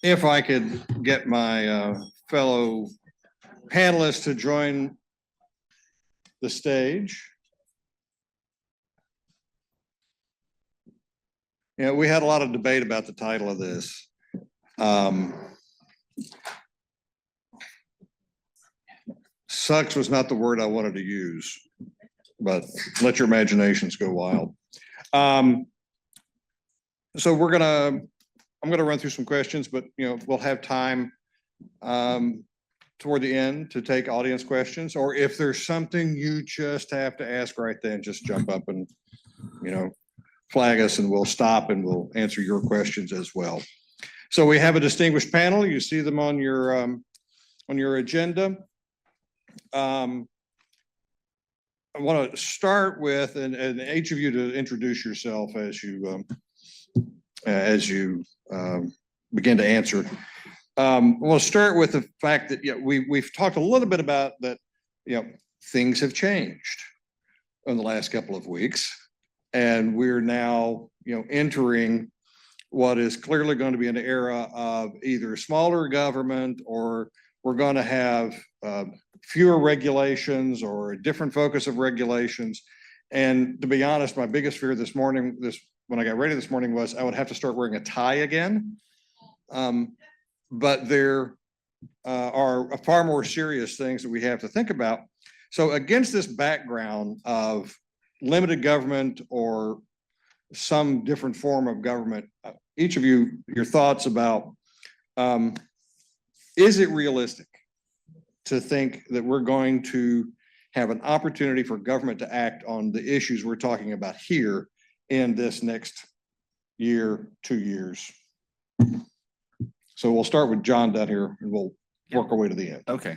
If I could get my fellow panelists to join the stage. Yeah, we had a lot of debate about the title of this. Sucks was not the word I wanted to use, but let your imaginations go wild. So I'm gonna run through some questions, but we'll have time toward the end to take audience questions, or if there's something you just have to ask right then, just jump up and flag us and we'll stop and we'll answer your questions as well. So we have a distinguished panel. You see them on your agenda. I want to start with, and each of you to introduce yourself as you begin to answer. We'll start with the fact that we've talked a little bit about that. Things have changed in the last couple of weeks, and we're now entering what is clearly going to be an era of either smaller government, or we're going to have fewer regulations or a different focus of regulations. And to be honest, my biggest fear this morning, when I got ready this morning, was I would have to start wearing a tie again. But there are far more serious things that we have to think about. So against this background of limited government or some different form of government, each of you, your thoughts about, is it realistic to think that we're going to have an opportunity for government to act on the issues we're talking about here in this next year, 2 years? So we'll start with John down here and we'll work our way to the end. Okay.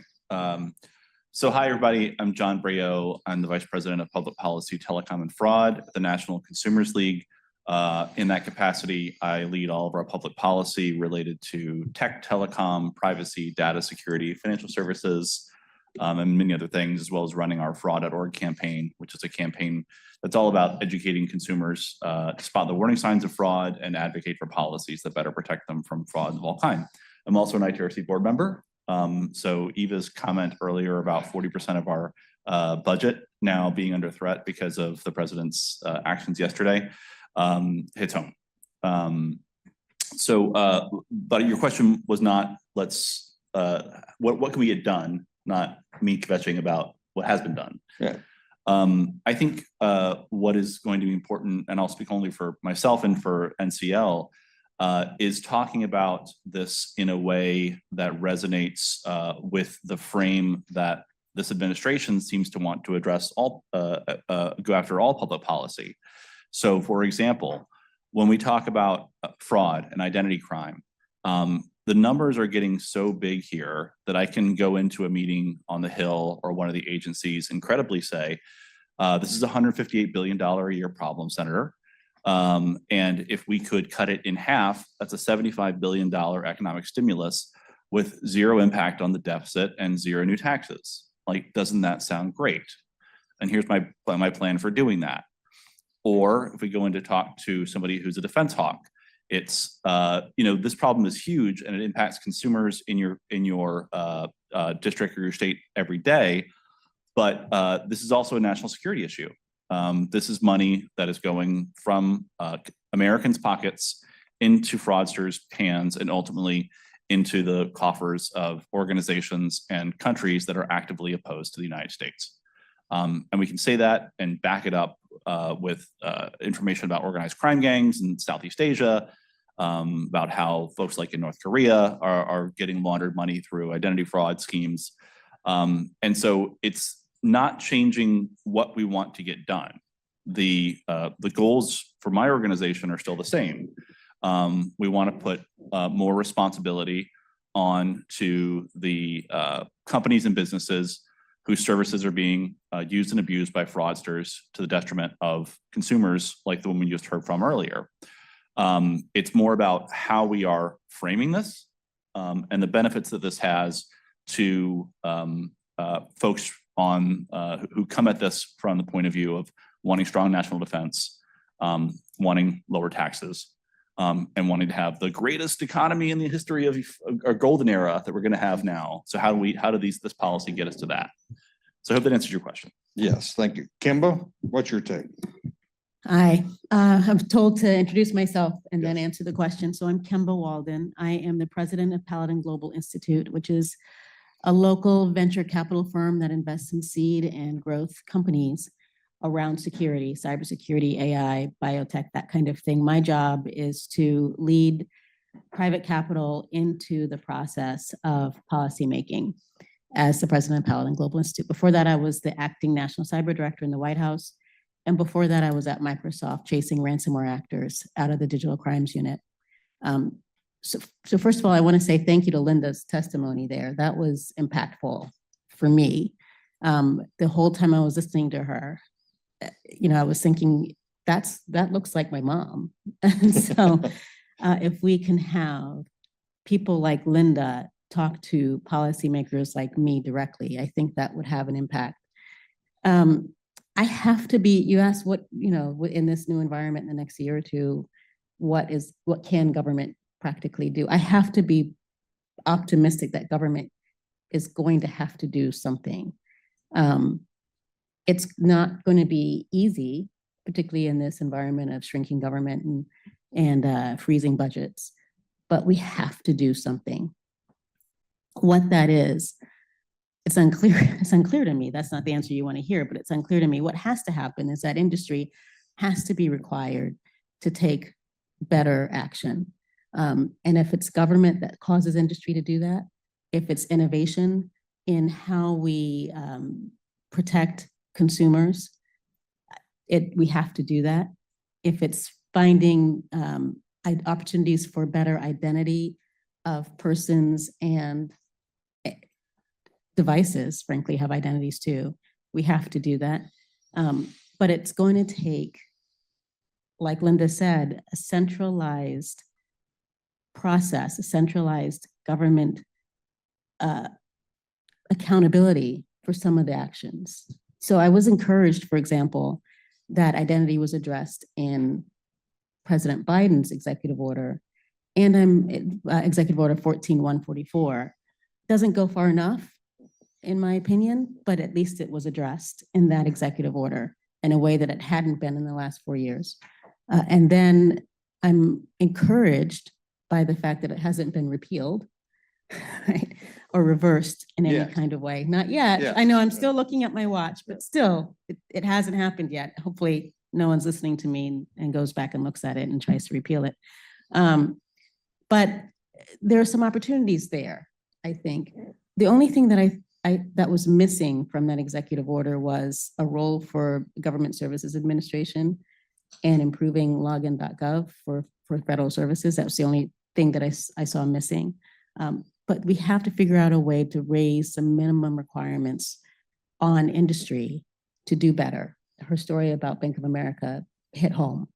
So hi, everybody. I'm John Breaux. I'm the Vice President of Public Policy, Telecom, and Fraud at the National Consumers League. In that capacity, I lead all of our public policy related to tech, telecom, privacy, data security, financial services, and many other things, as well as running our fraud.org campaign, which is a campaign that's all about educating consumers to spot the warning signs of fraud and advocate for policies that better protect them from fraud of all kinds. I'm also an ITRC board member. So Eva's comment earlier about 40% of our budget now being under threat because of the president's actions yesterday hits home. But your question was not, what can we get done? Not me kvetching about what has been done. Yeah. I think what is going to be important, and I'll speak only for myself and for NCL, is talking about this in a way that resonates with the frame that this administration seems to want to address go after all public policy. So, for example, when we talk about fraud and identity crime, the numbers are getting so big here that I can go into a meeting on the Hill or one of the agencies and credibly say, this is a $158 billion a year problem, Senator. And if we could cut it in half, that's a $75 billion economic stimulus with zero impact on the deficit and zero new taxes. Like, doesn't that sound great? And here's my plan for doing that. Or if we go in to talk to somebody who's a defense hawk, it's this problem is huge and it impacts consumers in your district or your state every day. But this is also a national security issue. This is money that is going from Americans' pockets into fraudsters' hands and ultimately into the coffers of organizations and countries that are actively opposed to the United States. And we can say that and back it up with information about organized crime gangs in Southeast Asia, about how folks like in North Korea are getting laundered money through identity fraud schemes. And so it's not changing what we want to get done. The goals for my organization are still the same. We want to put more responsibility on to the companies and businesses whose services are being used and abused by fraudsters to the detriment of consumers like the one we just heard from earlier. It's more about how we are framing this and the benefits that this has to folks who come at this from the point of view of wanting strong national defense, wanting lower taxes, and wanting to have the greatest economy in the history of our golden era that we're going to have now. So how do this policy get us to that? So I hope that answers your question. Yes, thank you. Kimbo, what's your take? Hi, I'm told to introduce myself and then answer the question. So I'm Kemba Walden. I am the president of Paladin Global Institute, which is a local venture capital firm that invests in seed and growth companies around security, cybersecurity, AI, biotech, that kind of thing. My job is to lead private capital into the process of policymaking as the president of Paladin Global Institute. Before that, I was the acting national cyber director in the White House. And before that, I was at Microsoft chasing ransomware actors out of the digital crimes unit. So first of all, I want to say thank you to Linda's testimony there. That was impactful for me. The whole time I was listening to her, I was thinking, that looks like my mom. And so if we can have people like Linda talk to policymakers like me directly, I think that would have an impact. I have to be, you asked what, in this new environment in the next year or two, what can government practically do? I have to be optimistic that government is going to have to do something. It's not going to be easy, particularly in this environment of shrinking government and freezing budgets, but we have to do something. What that is, it's unclear. It's unclear to me. That's not the answer you want to hear, but it's unclear to me. What has to happen is that industry has to be required to take better action. And if it's government that causes industry to do that, if it's innovation in how we protect consumers, we have to do that. If it's finding opportunities for better identity of persons and devices, frankly, have identities too. We have to do that. But it's going to take, like Linda said, a centralized process, a centralized government accountability for some of the actions. So I was encouraged, for example, that identity was addressed in President Biden's executive order, and executive order 14-144. Doesn't go far enough, in my opinion, but at least it was addressed in that executive order in a way that it hadn't been in the last 4 years. And then I'm encouraged by the fact that it hasn't been repealed, right, or reversed in any kind of way. Not yet. Yes. I know I'm still looking at my watch, but still, it hasn't happened yet. Hopefully no one's listening to me and goes back and looks at it and tries to repeal it. But there are some opportunities there, I think. The only thing that that was missing from that executive order was a role for Government Services Administration and improving login.gov for federal services. That was the only thing that I saw missing. But we have to figure out a way to raise some minimum requirements on industry to do better. Her story about Bank of America hit home,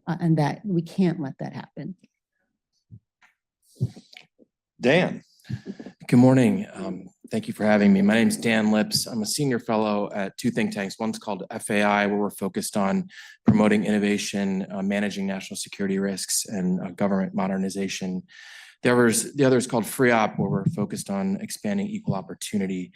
and that we can't let that happen. Dan. Good morning. Thank you for having me. My name is Dan Lips. I'm a senior fellow at two think tanks. One's called FAI, where we're focused on promoting innovation, managing national security risks, and government modernization. The other is called FreeOp, where we're focused on expanding equal opportunity.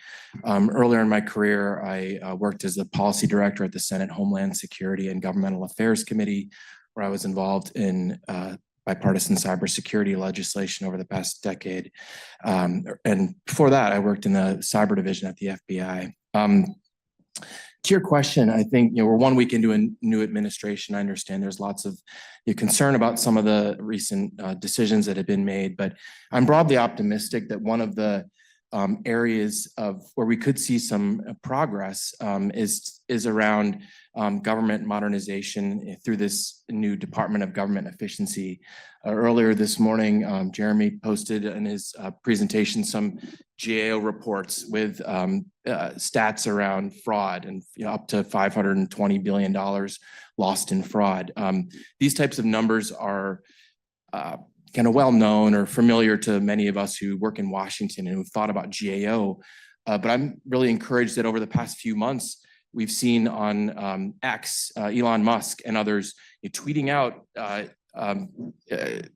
Earlier in my career, I worked as the policy director at the Senate Homeland Security and Governmental Affairs Committee, where I was involved in bipartisan cybersecurity legislation over the past decade. And before that, I worked in the cyber division at the FBI. To your question, I think we're 1 week into a new administration. I understand there's lots of concern about some of the recent decisions that have been made, but I'm broadly optimistic that one of the areas of where we could see some progress is around government modernization through this new Department of Government Efficiency. Earlier this morning, Jeremy posted in his presentation some GAO reports with stats around fraud and up to $520 billion lost in fraud. These types of numbers are kind of well known or familiar to many of us who work in Washington and who've thought about GAO. But I'm really encouraged that over the past few months, we've seen on X, Elon Musk and others tweeting out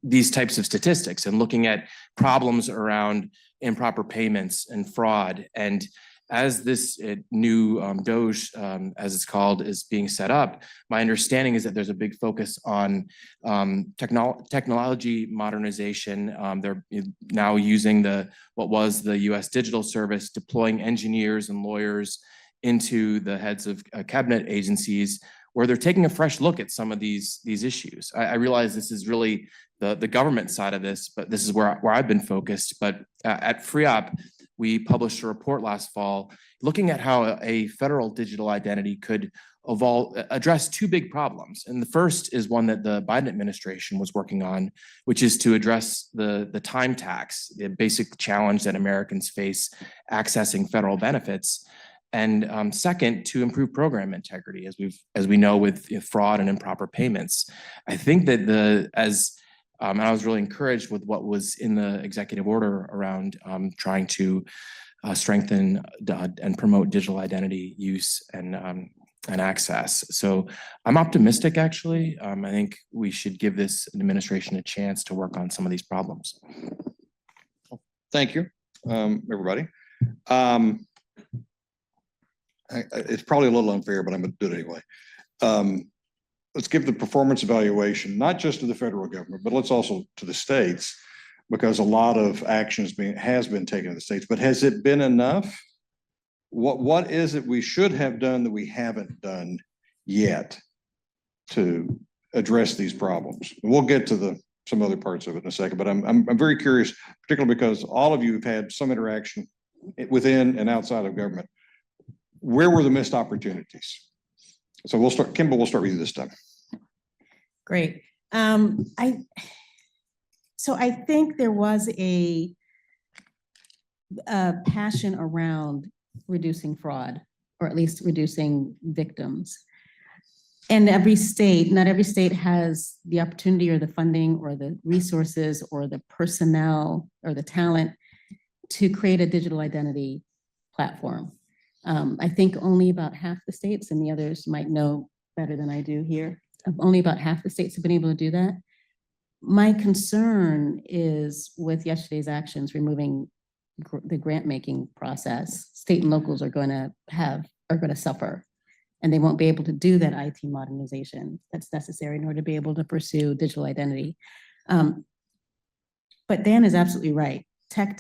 these types of statistics and looking at problems around improper payments and fraud. And as this new DOGE, as it's called, is being set up, my understanding is that there's a big focus on technology modernization. They're now using what was the U.S. Digital Service, deploying engineers and lawyers into the heads of cabinet agencies, where they're taking a fresh look at some of these issues. I realize this is really the government side of this, but this is where I've been focused. But at FREOP, we published a report last fall looking at how a federal digital identity could address two big problems. And the first is one that the Biden administration was working on, which is to address the time tax, the basic challenge that Americans face accessing federal benefits. And second, to improve program integrity, as we know with fraud and improper payments. I think that and I was really encouraged with what was in the executive order around trying to strengthen and promote digital identity use and access. So I'm optimistic, actually. I think we should give this administration a chance to work on some of these problems. Thank you, everybody. It's probably a little unfair, but I'm going to do it anyway. Let's give the performance evaluation, not just to the federal government, but let's also to the states, because a lot of action has been taken in the states. But has it been enough? What is it we should have done that we haven't done yet to address these problems? And we'll get to some other parts of it in a second, but I'm very curious, particularly because all of you have had some interaction within and outside of government. Where were the missed opportunities? So we'll start, Kimball, we'll start with you this time. Great. So I think there was a passion around reducing fraud, or at least reducing victims. And every state, not every state has the opportunity or the funding or the resources or the personnel or the talent to create a digital identity platform. I think only about half the states, and the others might know better than I do here, only about half the states have been able to do that. My concern is with yesterday's actions, removing the grant making process, state and locals are going to suffer, and they won't be able to do that IT modernization that's necessary in order to be able to pursue digital identity. But Dan is absolutely right. Tech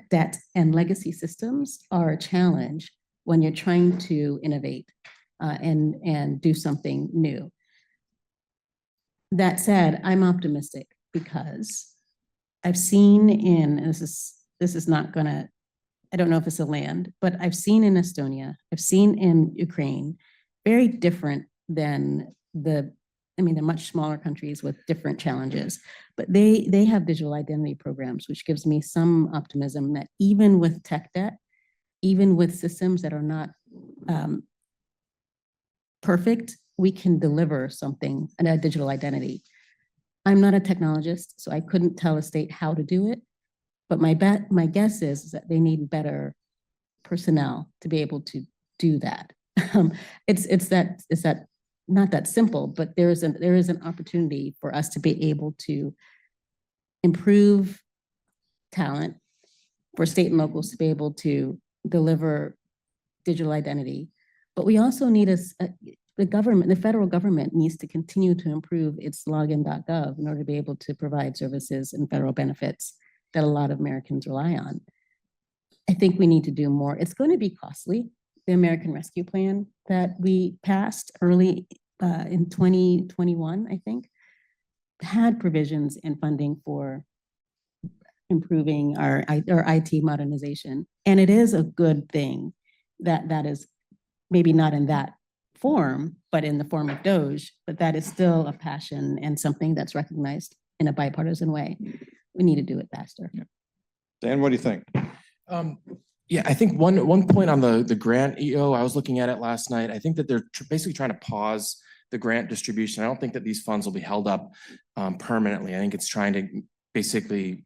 debt and legacy systems are a challenge when you're trying to innovate and do something new. That said, I'm optimistic because I've seen this is not gonna, I don't know if it's a land, but I've seen in Estonia, I've seen in Ukraine, very different than they're much smaller countries with different challenges, but they have digital identity programs, which gives me some optimism that even with tech debt, even with systems that are not perfect, we can deliver something, a digital identity. I'm not a technologist, so I couldn't tell a state how to do it, but my guess is that they need better personnel to be able to do that. It's not that simple, but there is an opportunity for us to be able to improve talent, for state and locals to be able to deliver digital identity. But we also need the federal government needs to continue to improve its login.gov in order to be able to provide services and federal benefits that a lot of Americans rely on. I think we need to do more. It's going to be costly. The American Rescue Plan that we passed early in 2021, I think, had provisions and funding for improving our IT modernization. And it is a good thing that is maybe not in that form, but in the form of DOGE, but that is still a passion and something that's recognized in a bipartisan way. We need to do it faster. Dan, what do you think? Yeah, I think one point on the grant EO, I was looking at it last night. I think that they're basically trying to pause the grant distribution. I don't think that these funds will be held up permanently. I think it's trying to basically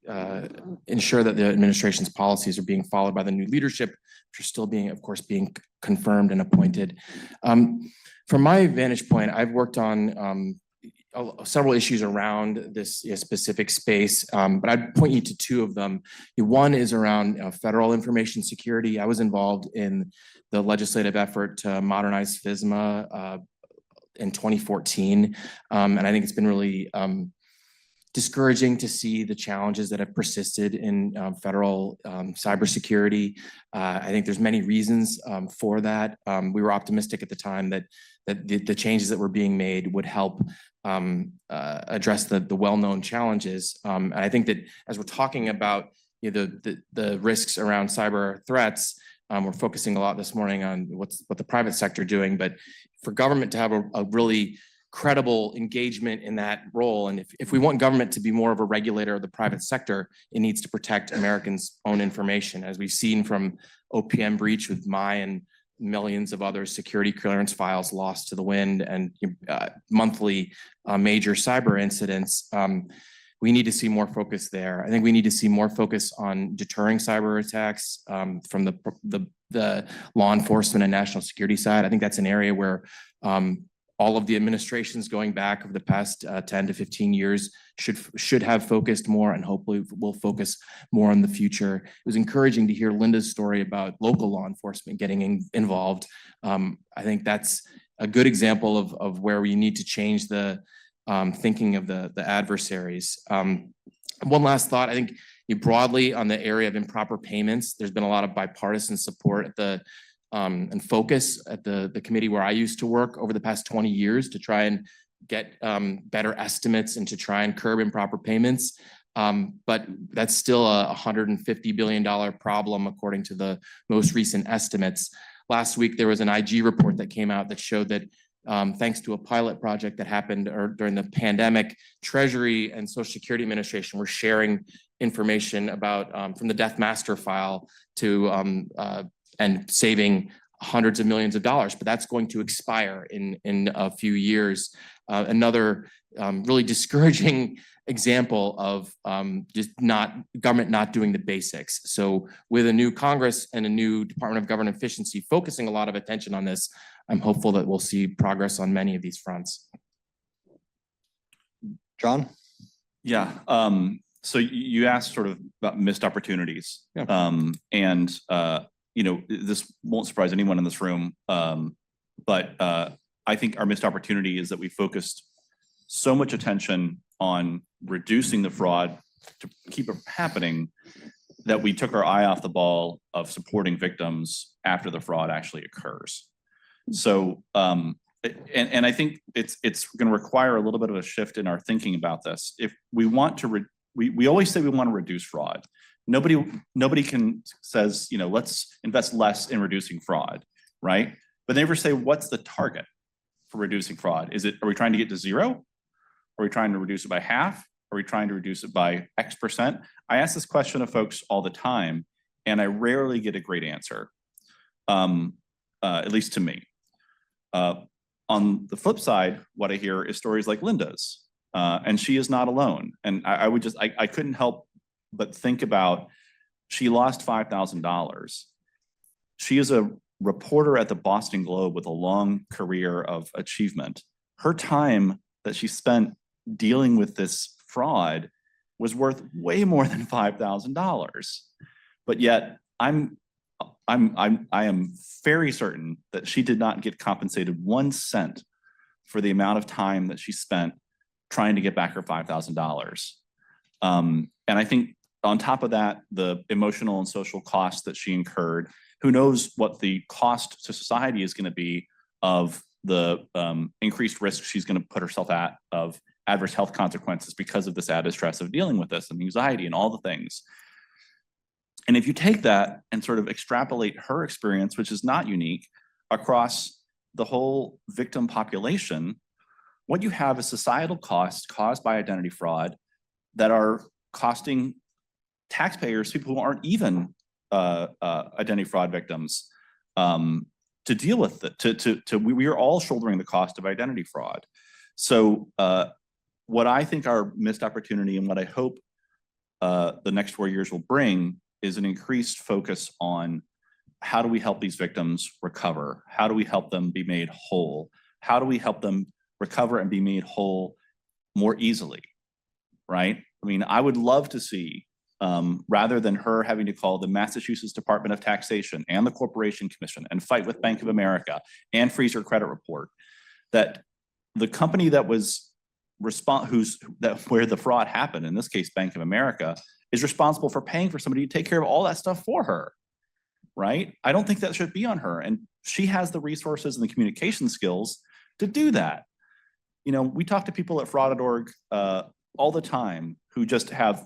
ensure that the administration's policies are being followed by the new leadership, which are still being, of course, being confirmed and appointed. From my vantage point, I've worked on several issues around this specific space, but I'd point you to two of them. One is around federal information security. I was involved in the legislative effort to modernize FISMA in 2014, and I think it's been really discouraging to see the challenges that have persisted in federal cybersecurity. I think there's many reasons for that. We were optimistic at the time that the changes that were being made would help address the well-known challenges. And I think that as we're talking about the risks around cyber threats, we're focusing a lot this morning on what the private sector doing, but for government to have a really credible engagement in that role. And if we want government to be more of a regulator of the private sector, it needs to protect Americans' own information. As we've seen from OPM breach with my and millions of other security clearance files lost to the wind and monthly major cyber incidents, we need to see more focus there. I think we need to see more focus on deterring cyber attacks from the law enforcement and national security side. I think that's an area where all of the administrations going back over the past 10 to 15 years should have focused more, and hopefully will focus more in the future. It was encouraging to hear Linda's story about local law enforcement getting involved. I think that's a good example of where we need to change the thinking of the adversaries. One last thought, I think broadly on the area of improper payments, there's been a lot of bipartisan support at the and focus at the committee where I used to work over the past 20 years to try and get better estimates and to try and curb improper payments. But that's still a $150 billion problem according to the most recent estimates. Last week, there was an IG report that came out that showed that thanks to a pilot project that happened during the pandemic, Treasury and Social Security Administration were sharing information about from the death master file to and saving hundreds of millions of dollars, but that's going to expire in a few years. Another really discouraging example of just government not doing the basics. So with a new Congress and a new Department of Government Efficiency focusing a lot of attention on this, I'm hopeful that we'll see progress on many of these fronts. John? Yeah. So you asked sort of about missed opportunities. Yeah. This won't surprise anyone in this room, but I think our missed opportunity is that we focused so much attention on reducing the fraud to keep it happening that we took our eye off the ball of supporting victims after the fraud actually occurs. So, and I think it's going to require a little bit of a shift in our thinking about this. If we want to, we always say we want to reduce fraud. Nobody says, let's invest less in reducing fraud, right? But they never say, what's the target for reducing fraud? Are we trying to get to zero? Are we trying to reduce it by half? Are we trying to reduce it by X percent? I ask this question of folks all the time, and I rarely get a great answer, at least to me. On the flip side, what I hear is stories like Linda's, and she is not alone. And I couldn't help but think about, she lost $5,000. She is a reporter at the Boston Globe with a long career of achievement. Her time that she spent dealing with this fraud was worth way more than $5,000. But yet I am very certain that she did not get compensated 1 cent for the amount of time that she spent trying to get back her $5,000. And I think on top of that, the emotional and social costs that she incurred, who knows what the cost to society is going to be of the increased risk she's going to put herself at of adverse health consequences because of this added stress of dealing with this and anxiety and all the things. And if you take that and sort of extrapolate her experience, which is not unique, across the whole victim population, what you have is societal costs caused by identity fraud that are costing taxpayers, people who aren't even identity fraud victims, to deal with it. We are all shouldering the cost of identity fraud. So what I think our missed opportunity and what I hope the next 4 years will bring is an increased focus on how do we help these victims recover? How do we help them be made whole? How do we help them recover and be made whole more easily, right? I mean, I would love to see, rather than her having to call the Massachusetts Department of Taxation and the Corporation Commission and fight with Bank of America and freeze her credit report, that the company that was where the fraud happened, in this case, Bank of America, is responsible for paying for somebody to take care of all that stuff for her, right? I don't think that should be on her. And she has the resources and the communication skills to do that. You know, we talk to people at fraud.org all the time who just have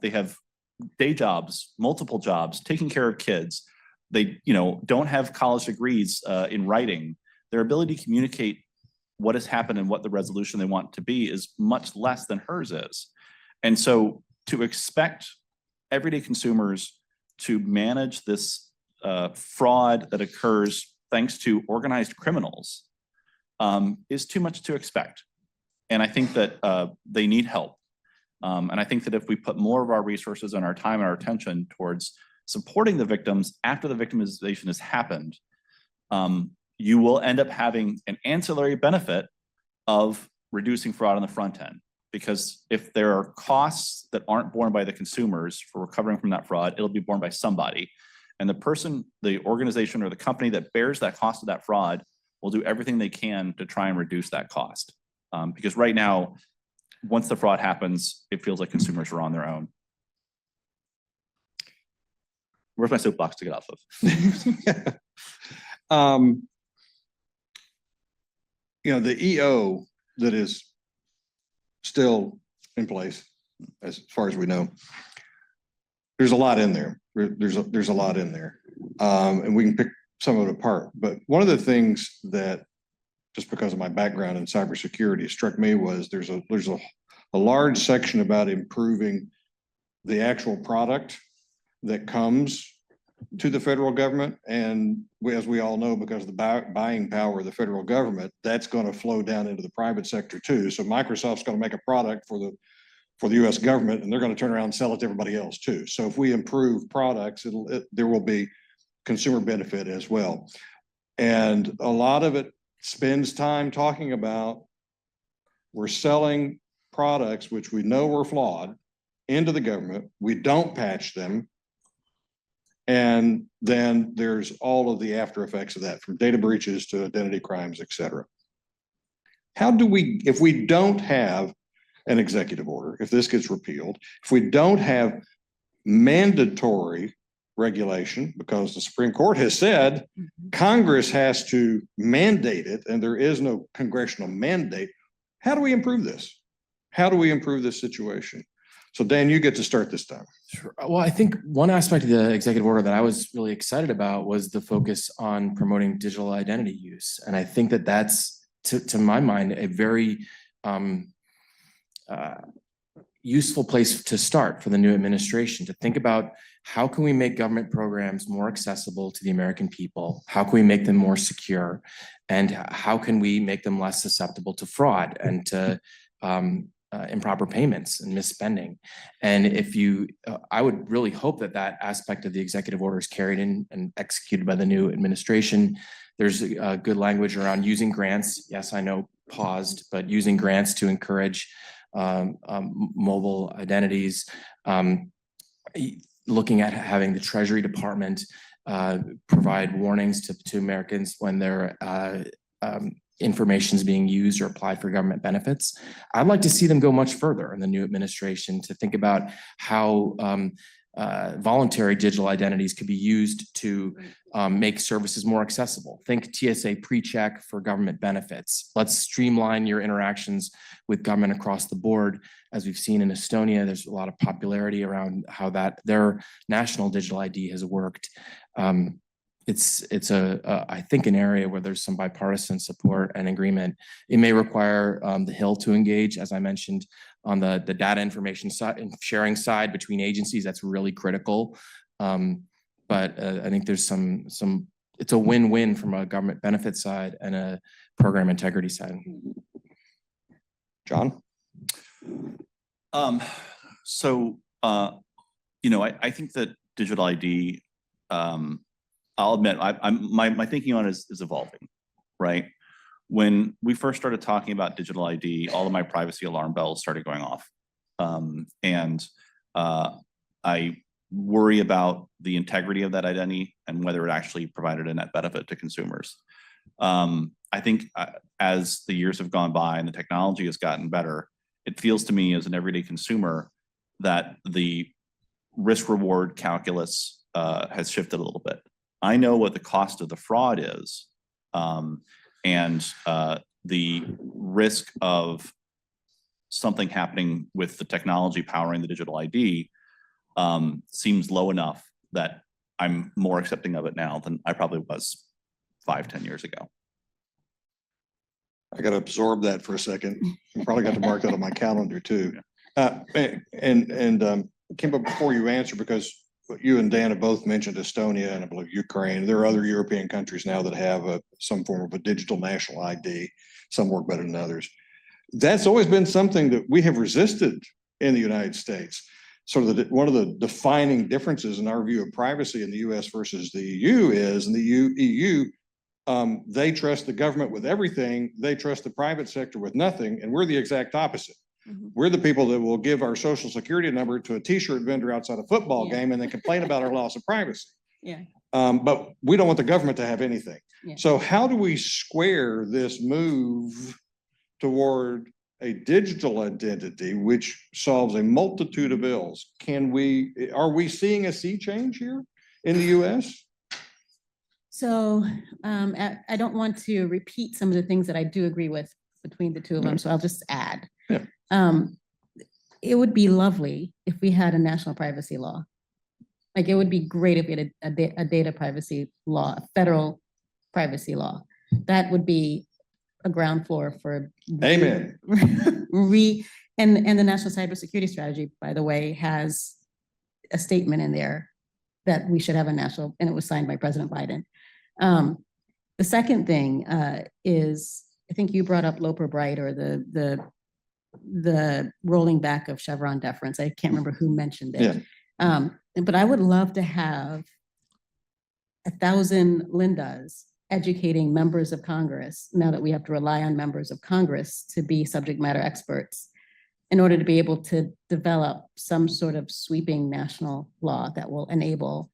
day jobs, multiple jobs, taking care of kids. They, don't have college degrees in writing. Their ability to communicate what has happened and what the resolution they want to be is much less than hers is. And so to expect everyday consumers to manage this fraud that occurs thanks to organized criminals is too much to expect. And I think that they need help. And I think that if we put more of our resources and our time and our attention towards supporting the victims after the victimization has happened, you will end up having an ancillary benefit of reducing fraud on the front end. Because if there are costs that aren't borne by the consumers for recovering from that fraud, it'll be borne by somebody. And the person, the organization, or the company that bears that cost of that fraud will do everything they can to try and reduce that cost. Because right now, once the fraud happens, it feels like consumers are on their own. Where's my soapbox to get off of? The EO that is still in place, as far as we know, there's a lot in there. There's a lot in there, and we can pick some of it apart. But one of the things that, just because of my background in cybersecurity, struck me was there's a large section about improving the actual product that comes to the federal government. And as we all know, because of the buying power of the federal government, that's going to flow down into the private sector too. So Microsoft's going to make a product for the US government, and they're going to turn around and sell it to everybody else too. So if we improve products, there will be consumer benefit as well. And a lot of it spends time talking about we're selling products which we know were flawed into the government. We don't patch them. And then there's all of the after effects of that, from data breaches to identity crimes, et cetera. How do we, if we don't have an executive order, if this gets repealed, if we don't have mandatory regulation, because the Supreme Court has said Congress has to mandate it and there is no congressional mandate, how do we improve this? How do we improve this situation? So Dan, you get to start this time. Sure. Well, I think one aspect of the executive order that I was really excited about was the focus on promoting digital identity use. And I think that that's, to my mind, a very useful place to start for the new administration, to think about how can we make government programs more accessible to the American people? How can we make them more secure? And how can we make them less susceptible to fraud and to improper payments and misspending? And if you, I would really hope that that aspect of the executive order is carried in and executed by the new administration. There's good language around using grants. Yes, I know paused, but using grants to encourage mobile identities, looking at having the Treasury Department provide warnings to Americans when their information is being used or applied for government benefits. I'd like to see them go much further in the new administration to think about how voluntary digital identities could be used to make services more accessible. Think TSA pre-check for government benefits. Let's streamline your interactions with government across the board. As we've seen in Estonia, there's a lot of popularity around how their national digital ID has worked. It's I think an area where there's some bipartisan support and agreement. It may require the Hill to engage, as I mentioned, on the data information side and sharing side between agencies. That's really critical. But I think there's it's a win-win from a government benefit side and a program integrity side. John? I think that digital ID, I'll admit, my thinking on it is evolving, right? When we first started talking about digital ID, all of my privacy alarm bells started going off. I worry about the integrity of that identity and whether it actually provided a net benefit to consumers. I think as the years have gone by and the technology has gotten better, it feels to me as an everyday consumer that the risk reward calculus has shifted a little bit. I know what the cost of the fraud is, and the risk of something happening with the technology powering the digital ID seems low enough that I'm more accepting of it now than I probably was 5-10 years ago. I got to absorb that for a second. I probably got to mark that on my calendar too. Kimba, before you answer, because you and Dan have both mentioned Estonia and I believe Ukraine. There are other European countries now that have some form of a digital national ID. Some work better than others. That's always been something that we have resisted in the United States. Sort of one of the defining differences in our view of privacy in the US versus the EU is in the EU, they trust the government with everything. They trust the private sector with nothing. And we're the exact opposite. Mm-hmm. We're the people that will give our social security number to a t-shirt vendor outside a football game and then complain about our loss of privacy. Yeah. But we don't want the government to have anything. Yeah. So how do we square this move toward a digital identity, which solves a multitude of ills? Are we seeing a sea change here in the US? So I don't want to repeat some of the things that I do agree with between the two of them. So I'll just add. Yeah. It would be lovely if we had a national privacy law. Like it would be great if we had a data privacy law, a federal privacy law. That would be a ground floor for Amen. And the National Cybersecurity Strategy, by the way, has a statement in there that we should have a national, and it was signed by President Biden. The second thing is, I think you brought up Loper Bright or the rolling back of Chevron deference. I can't remember who mentioned it. Yeah. But I would love to have 1,000 Lindas educating members of Congress, now that we have to rely on members of Congress to be subject matter experts, in order to be able to develop some sort of sweeping national law that will enable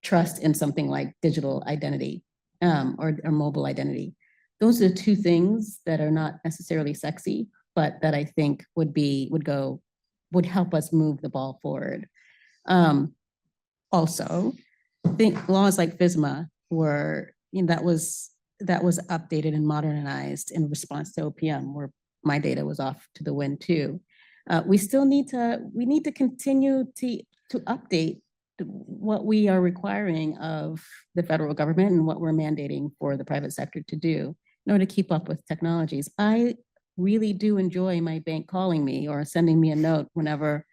trust in something like digital identity or mobile identity. Those are two things that are not necessarily sexy, but that I think would help us move the ball forward. Also, I think laws like FSMA were, that was updated and modernized in response to OPM, where my data was off to the wind too. We need to continue to update what we are requiring of the federal government and what we're mandating for the private sector to do in order to keep up with technologies. I really do enjoy my bank calling me or sending me a note whenever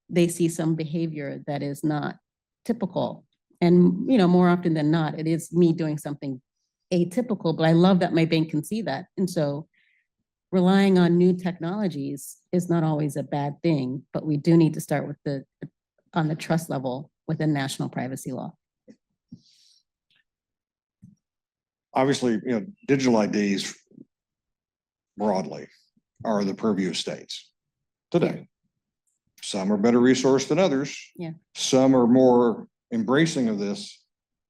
they see some behavior that is not typical. And more often than not, it is me doing something atypical, but I love that my bank can see that. And so relying on new technologies is not always a bad thing, but we do need to start with on the trust level with a national privacy law. Obviously, digital IDs broadly are the purview of states today. Yeah. Some are better resourced than others. Yeah. Some are more embracing of this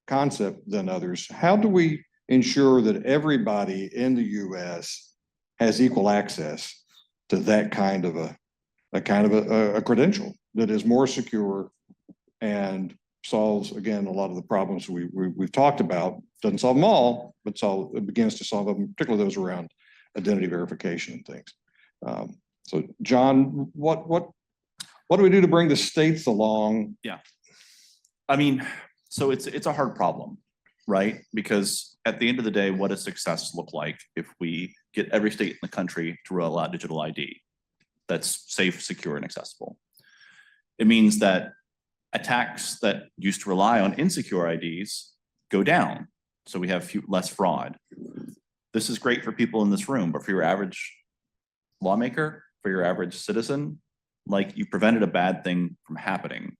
concept than others. How do we ensure that everybody in the US has equal access to that kind of a credential that is more secure and solves, again, a lot of the problems we've talked about? Doesn't solve them all, but it begins to solve them, particularly those around identity verification and things. So John, what do we do to bring the states along? Yeah, I mean, so it's a hard problem, right? Because at the end of the day, what does success look like if we get every state in the country to roll out digital ID that's safe, secure, and accessible? It means that attacks that used to rely on insecure IDs go down. So we have less fraud. This is great for people in this room, but for your average lawmaker, for your average citizen, like, you prevented a bad thing from happening.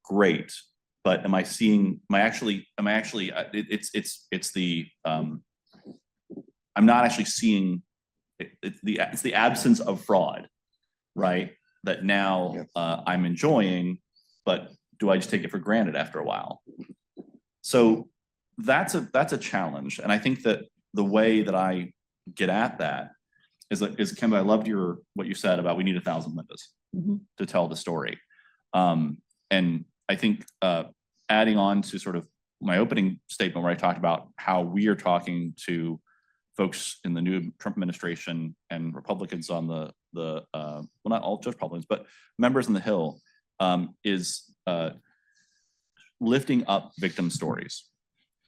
Great, but it's the I'm not actually seeing it's the absence of fraud, right? That now I'm enjoying, but do I just take it for granted after a while? So that's a challenge. And I think that the way that I get at that is Kemba, I loved what you said about we need 1,000 Lindas to tell the story. And I think adding on to sort of my opening statement where I talked about how we are talking to folks in the new Trump administration and Republicans on well, not all just Republicans, but members on the Hill, is lifting up victim stories,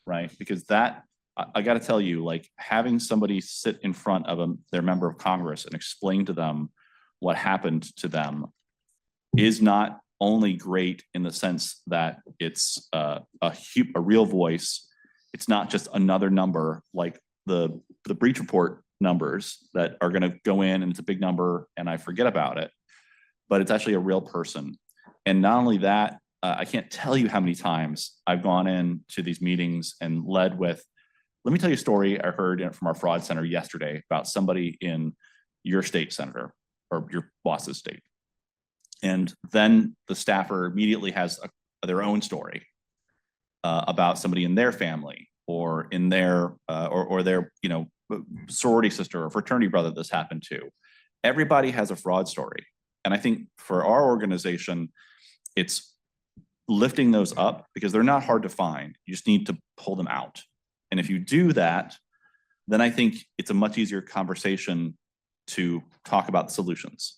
right? Because that, I got to tell you, like having somebody sit in front of their member of Congress and explain to them what happened to them is not only great in the sense that it's a real voice. It's not just another number like the breach report numbers that are going to go in and it's a big number and I forget about it, but it's actually a real person. And not only that, I can't tell you how many times I've gone into these meetings and led with, let me tell you a story I heard from our fraud center yesterday about somebody in your state, Senator, or your boss's state. And then the staffer immediately has their own story about somebody in their family or in their or their sorority sister or fraternity brother this happened to. Everybody has a fraud story. And I think for our organization, it's lifting those up because they're not hard to find. You just need to pull them out. And if you do that, then I think it's a much easier conversation to talk about the solutions.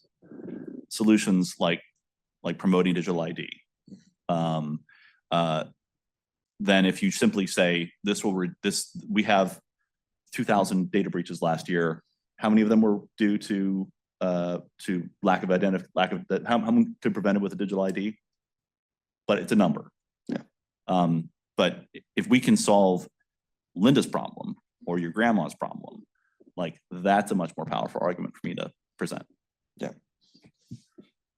Solutions like promoting digital ID. Then if you simply say we have 2,000 data breaches last year. How many of them were due to lack of how many could prevent it with a digital ID? But it's a number. Yeah. But if we can solve Linda's problem or your grandma's problem, like that's a much more powerful argument for me to present. Yeah.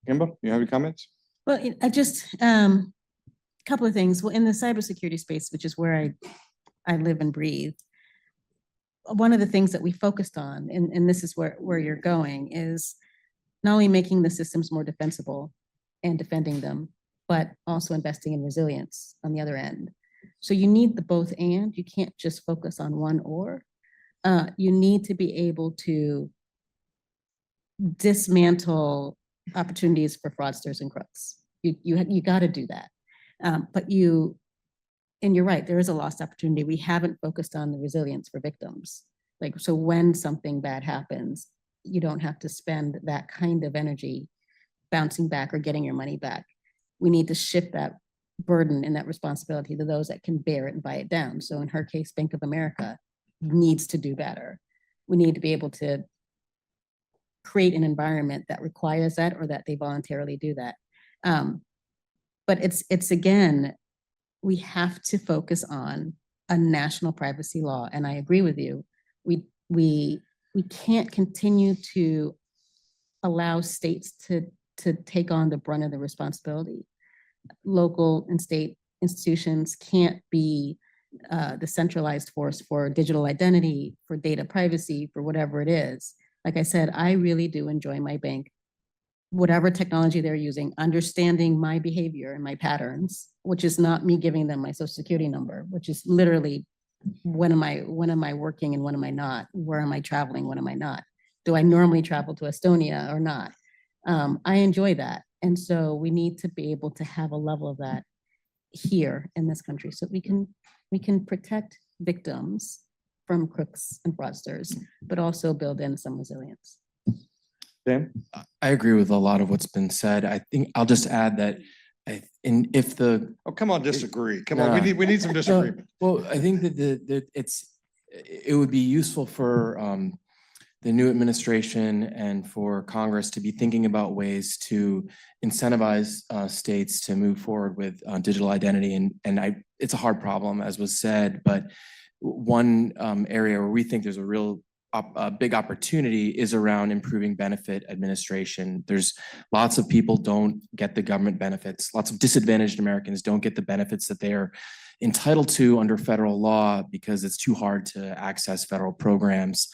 Kimba, you have any comments? Well, I just a couple of things. Well, in the cybersecurity space, which is where I live and breathe, one of the things that we focused on, and this is where you're going, is not only making the systems more defensible and defending them, but also investing in resilience on the other end. So you need the both and. You can't just focus on one or. You need to be able to dismantle opportunities for fraudsters and crooks. You got to do that. And you're right, there is a lost opportunity. We haven't focused on the resilience for victims. Like, so when something bad happens, you don't have to spend that kind of energy bouncing back or getting your money back. We need to shift that burden and that responsibility to those that can bear it and buy it down. So in her case, Bank of America needs to do better. We need to be able to create an environment that requires that or that they voluntarily do that. But it's again, we have to focus on a national privacy law. And I agree with you. We can't continue to allow states to take on the brunt of the responsibility. Local and state institutions can't be the centralized force for digital identity, for data privacy, for whatever it is. Like I said, I really do enjoy my bank, whatever technology they're using, understanding my behavior and my patterns, which is not me giving them my social security number, which is literally when am I working and when am I not? Where am I traveling? When am I not? Do I normally travel to Estonia or not? I enjoy that. And so we need to be able to have a level of that here in this country so we can protect victims from crooks and fraudsters, but also build in some resilience. Dan? I agree with a lot of what's been said. I think I'll just add that Oh, come on, disagree. Come on, we need some disagreement. Well, I think that it would be useful for the new administration and for Congress to be thinking about ways to incentivize states to move forward with digital identity. And it's a hard problem, as was said, but one area where we think there's a real a big opportunity is around improving benefit administration. There's lots of people don't get the government benefits. Lots of disadvantaged Americans don't get the benefits that they are entitled to under federal law because it's too hard to access federal programs.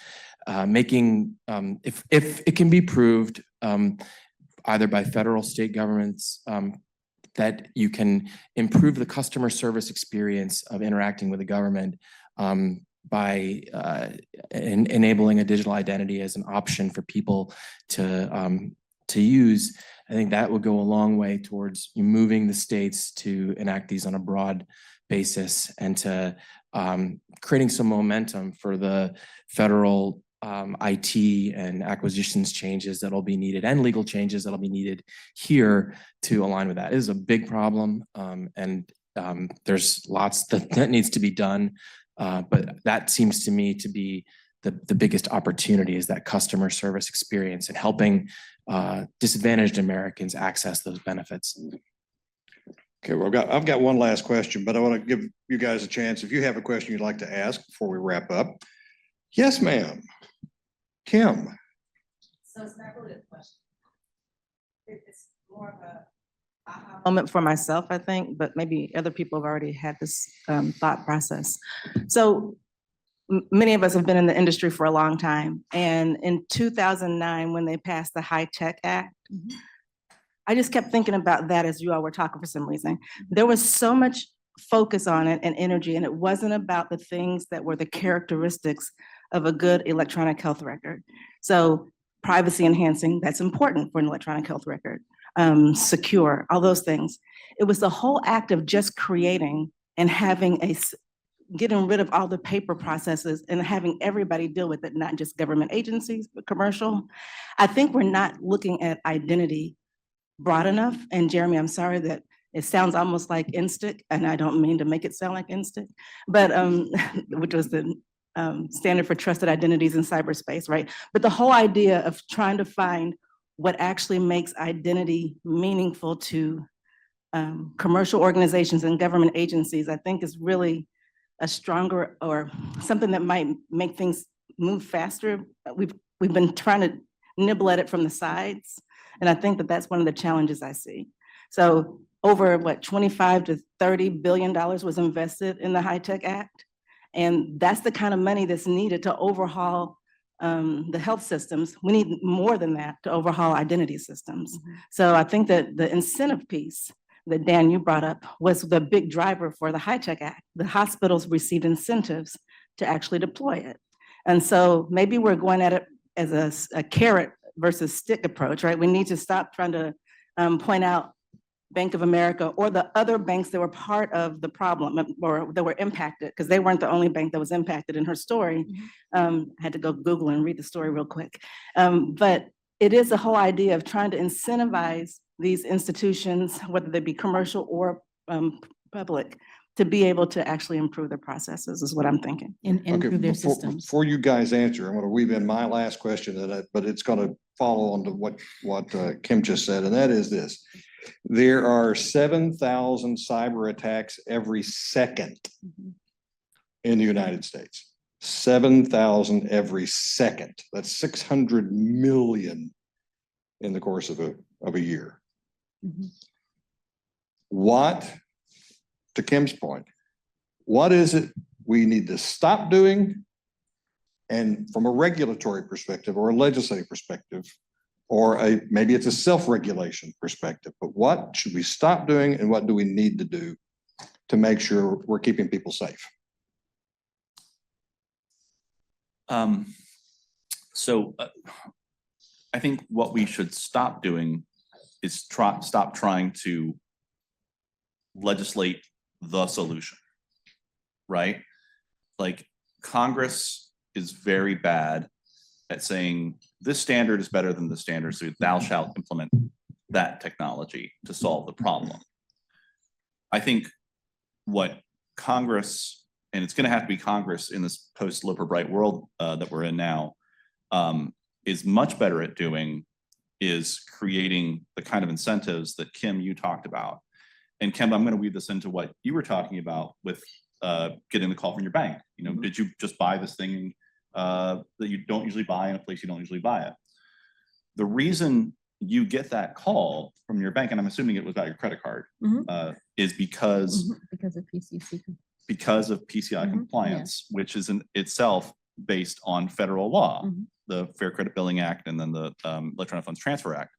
If it can be proved either by federal, state governments, that you can improve the customer service experience of interacting with the government by enabling a digital identity as an option for people to use. I think that would go a long way towards moving the states to enact these on a broad basis and to creating some momentum for the federal IT and acquisitions changes that'll be needed and legal changes that'll be needed here to align with that. It is a big problem, and there's lots that needs to be done. But that seems to me to be the biggest opportunity, is that customer service experience and helping disadvantaged Americans access those benefits. Okay, well, I've got one last question, but I want to give you guys a chance. If you have a question you'd like to ask before we wrap up. Yes, ma'am. Kim. So it's not really a question. It's more of a moment for myself, I think, but maybe other people have already had this thought process. So many of us have been in the industry for a long time. And in 2009, when they passed the HITECH Act, I just kept thinking about that as you all were talking for some reason. There was so much focus on it and energy, and it wasn't about the things that were the characteristics of a good electronic health record. So privacy enhancing, that's important for an electronic health record. Secure, all those things. It was the whole act of just creating and having getting rid of all the paper processes and having everybody deal with it, not just government agencies, but commercial. I think we're not looking at identity broad enough. And Jeremy, I'm sorry that it sounds almost like INSTIC, and I don't mean to make it sound like INSTIC, but which was the standard for trusted identities in cyberspace, right? But the whole idea of trying to find what actually makes identity meaningful to commercial organizations and government agencies, I think is really a stronger, or something that might make things move faster. We've been trying to nibble at it from the sides. And I think that that's one of the challenges I see. So over what, 25 to $30 billion was invested in the HITECH Act. And that's the kind of money that's needed to overhaul the health systems. We need more than that to overhaul identity systems. So I think that the incentive piece that Dan, you brought up, was the big driver for the HITECH Act. The hospitals received incentives to actually deploy it. And so maybe we're going at it as a carrot versus stick approach, right? We need to stop trying to point out Bank of America or the other banks that were part of the problem or that were impacted, because they weren't the only bank that was impacted in her story. I had to go Google and read the story real quick. But it is the whole idea of trying to incentivize these institutions, whether they be commercial or public, to be able to actually improve their processes is what I'm thinking. And Okay, improve their before systems. you guys answer, I'm going to weave in my last question, but it's going to follow on to what Kim just said, and that is this. There are 7,000 cyber attacks every second in the United States. 7,000 every second. That's 600 million in the course of a year. What, to Kim's point, what is it we need to stop doing? And from a regulatory perspective or a legislative perspective, or maybe it's a self-regulation perspective, but what should we stop doing and what do we need to do to make sure we're keeping people safe? So I think what we should stop doing is stop trying to legislate the solution, right? Like Congress is very bad at saying this standard is better than the standard, so thou shalt implement that technology to solve the problem. I think what Congress, and it's going to have to be Congress in this post-Liberal Bright world that we're in now, is much better at doing is creating the kind of incentives that Kim, you talked about. And Kim, I'm going to weave this into what you were talking about with getting the call from your bank. You know, did you just buy this thing that you don't usually buy in a place you don't usually buy it. The reason you get that call from your bank, and I'm assuming it was about your credit card, Mhm. is because Because of PCC. of PCI Mhm, compliance, which is in itself based on federal law, Mhm. the Fair Credit Billing Act and then the Electronic Funds Transfer Act,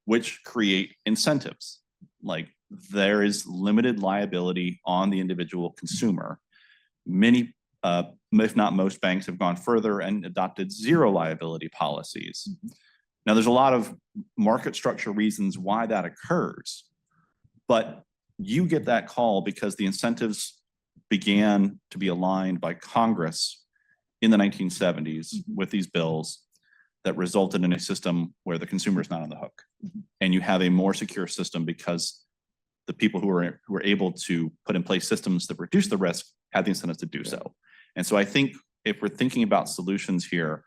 which create incentives. Like there is limited liability on the individual consumer. Many, if not most banks have gone further and adopted zero liability policies. Now there's a lot of market structure reasons why that occurs, but you get that call because the incentives began to be aligned by Congress in the 1970s with these bills that resulted in a system where the consumer is not on the hook. And you have a more secure system because the people who were able to put in place systems that reduce the risk had the incentives to do so. And so I think if we're thinking about solutions here,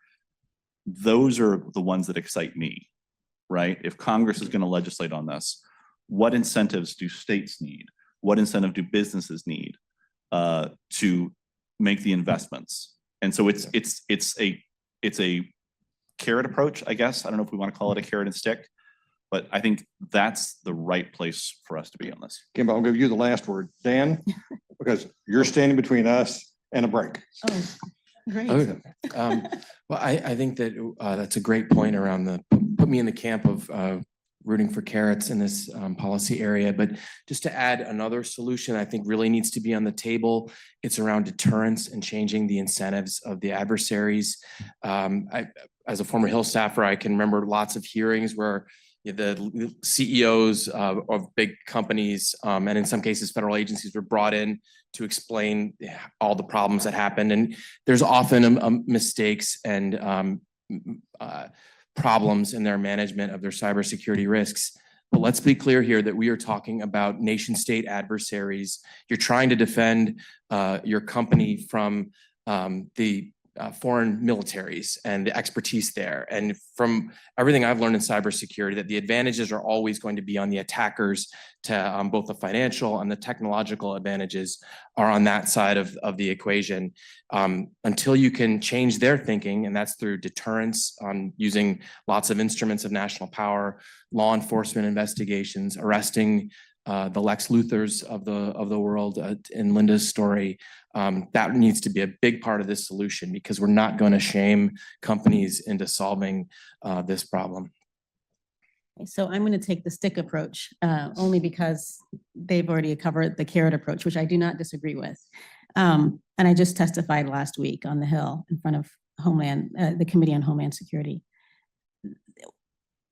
those are the ones that excite me, right? If Congress is going to legislate on this, what incentives do states need? What incentive do businesses need to make the investments? And so it's a carrot approach, I guess. I don't know if we want to call it a carrot and stick, but I think that's the right place for us to be on this. Kim, I'll give you the last word, Dan, because you're standing between us and a break. Oh, great. Okay. Well, I think that that's a great point around put me in the camp of rooting for carrots in this policy area. But just to add another solution I think really needs to be on the table, it's around deterrence and changing the incentives of the adversaries. As a former Hill staffer, I can remember lots of hearings where the CEOs of big companies and in some cases federal agencies were brought in to explain all the problems that happened. And there's often mistakes and problems in their management of their cybersecurity risks. But let's be clear here that we are talking about nation state adversaries. You're trying to defend your company from the foreign militaries and the expertise there. And from everything I've learned in cybersecurity, that the advantages are always going to be on the attackers to both the financial and the technological advantages are on that side of the equation. Until you can change their thinking, and that's through deterrence on using lots of instruments of national power, law enforcement investigations, arresting the Lex Luthors of the world in Linda's story, that needs to be a big part of this solution because we're not going to shame companies into solving this problem. So I'm going to take the stick approach only because they've already covered the carrot approach, which I do not disagree with. And I just testified last week on the Hill in front of the Committee on Homeland Security.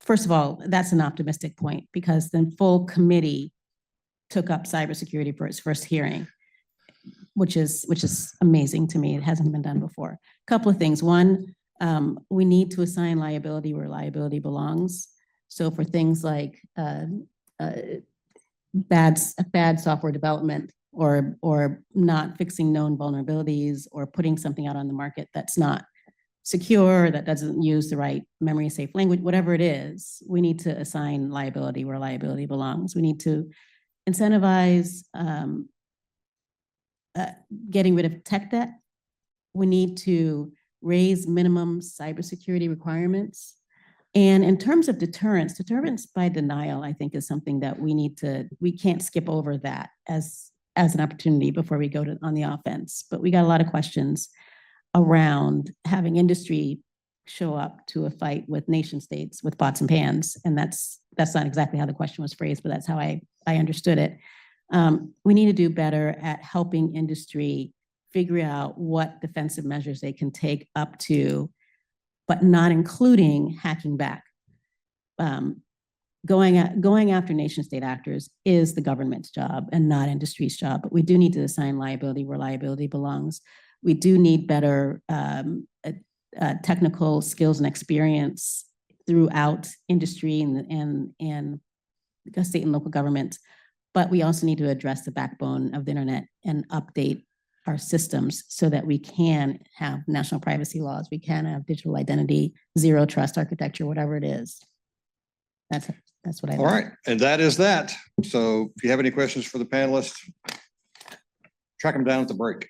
First of all, that's an optimistic point because the full committee took up cybersecurity for its first hearing, which is amazing to me. It hasn't been done before. A couple of things. One, we need to assign liability where liability belongs. So for things like bad software development or not fixing known vulnerabilities or putting something out on the market that's not secure, that doesn't use the right memory safe language, whatever it is, we need to assign liability where liability belongs. We need to incentivize getting rid of tech debt. We need to raise minimum cybersecurity requirements. And in terms of deterrence by denial, I think is something that we can't skip over that as an opportunity before we go on the offense. But we got a lot of questions around having industry show up to a fight with nation states with pots and pans. And that's not exactly how the question was phrased, but that's how I understood it. We need to do better at helping industry figure out what defensive measures they can take up to, but not including hacking back. Going after nation state actors is the government's job and not industry's job, but we do need to assign liability where liability belongs. We do need better technical skills and experience throughout industry and state and local government. But we also need to address the backbone of the internet and update our systems so that we can have national privacy laws, we can have digital identity, zero trust architecture, whatever it is. That's what I. All right, and that is that. So if you have any questions for the panelists, track them down at the break.